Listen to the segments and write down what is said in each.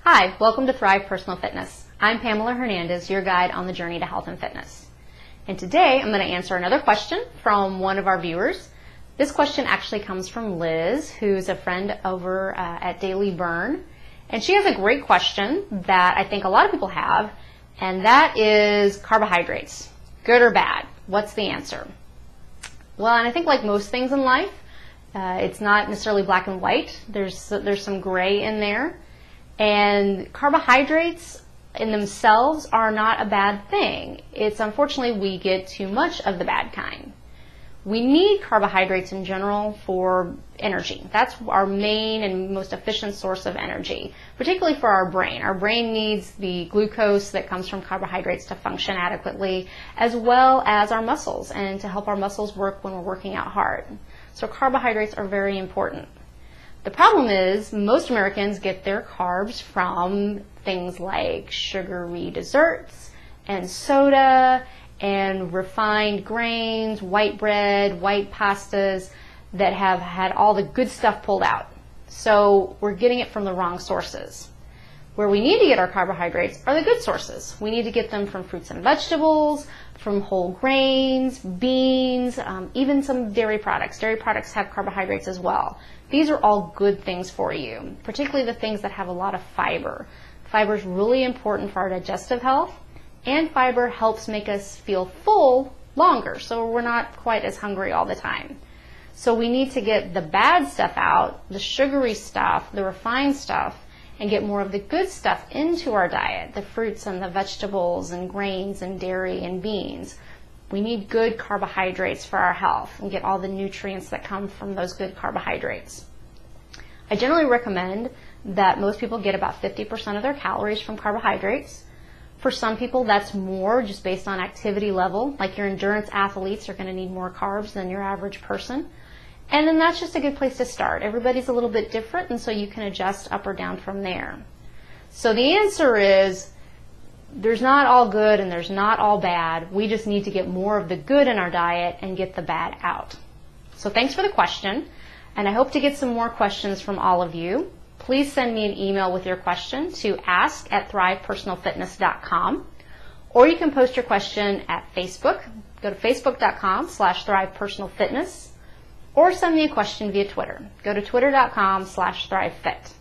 Hi, welcome to Thrive Personal Fitness. I'm Pamela Hernandez, your guide on the journey to health and fitness. And today I'm going to answer another question from one of our viewers. This question actually comes from Liz, who's a friend over at Daily Burn. And she has a great question that I think a lot of people have, and that is carbohydrates. Good or bad? What's the answer? Well, and I think like most things in life, it's not necessarily black and white. There's some gray in there. And carbohydrates in themselves are not a bad thing. It's unfortunately we get too much of the bad kind. We need carbohydrates in general for energy. That's our main and most efficient source of energy, particularly for our brain. Our brain needs the glucose that comes from carbohydrates to function adequately, as well as our muscles and to help our muscles work when we're working out hard. So carbohydrates are very important. The problem is most Americans get their carbs from things like sugary desserts and soda and refined grains, white bread, white pastas that have had all the good stuff pulled out. So we're getting it from the wrong sources. Where we need to get our carbohydrates are the good sources. We need to get them from fruits and vegetables, from whole grains, beans, even some dairy products. Dairy products have carbohydrates as well. These are all good things for you, particularly the things that have a lot of fiber. Fiber is really important for our digestive health, and fiber helps make us feel full longer, so we're not quite as hungry all the time. So we need to get the bad stuff out, the sugary stuff, the refined stuff, and get more of the good stuff into our diet, the fruits and the vegetables and grains and dairy and beans. We need good carbohydrates for our health and get all the nutrients that come from those good carbohydrates. I generally recommend that most people get about 50% of their calories from carbohydrates. For some people, that's more just based on activity level. Like your endurance athletes are going to need more carbs than your average person. And then that's just a good place to start. Everybody's a little bit different, and so you can adjust up or down from there. So the answer is, there's not all good and there's not all bad. We just need to get more of the good in our diet and get the bad out. So thanks for the question, and I hope to get some more questions from all of you. Please send me an email with your question to ask@thrivepersonalfitness.com, or you can post your question at Facebook. Go to facebook.com/thrivepersonalfitness. Or send me a question via Twitter. Go to twitter.com/thrivefit.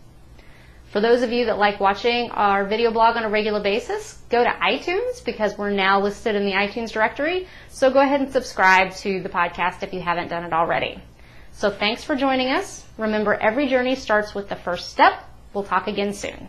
For those of you that like watching our video blog on a regular basis, go to iTunes because we're now listed in the iTunes directory. So go ahead and subscribe to the podcast if you haven't done it already. So thanks for joining us. Remember, every journey starts with the first step. We'll talk again soon.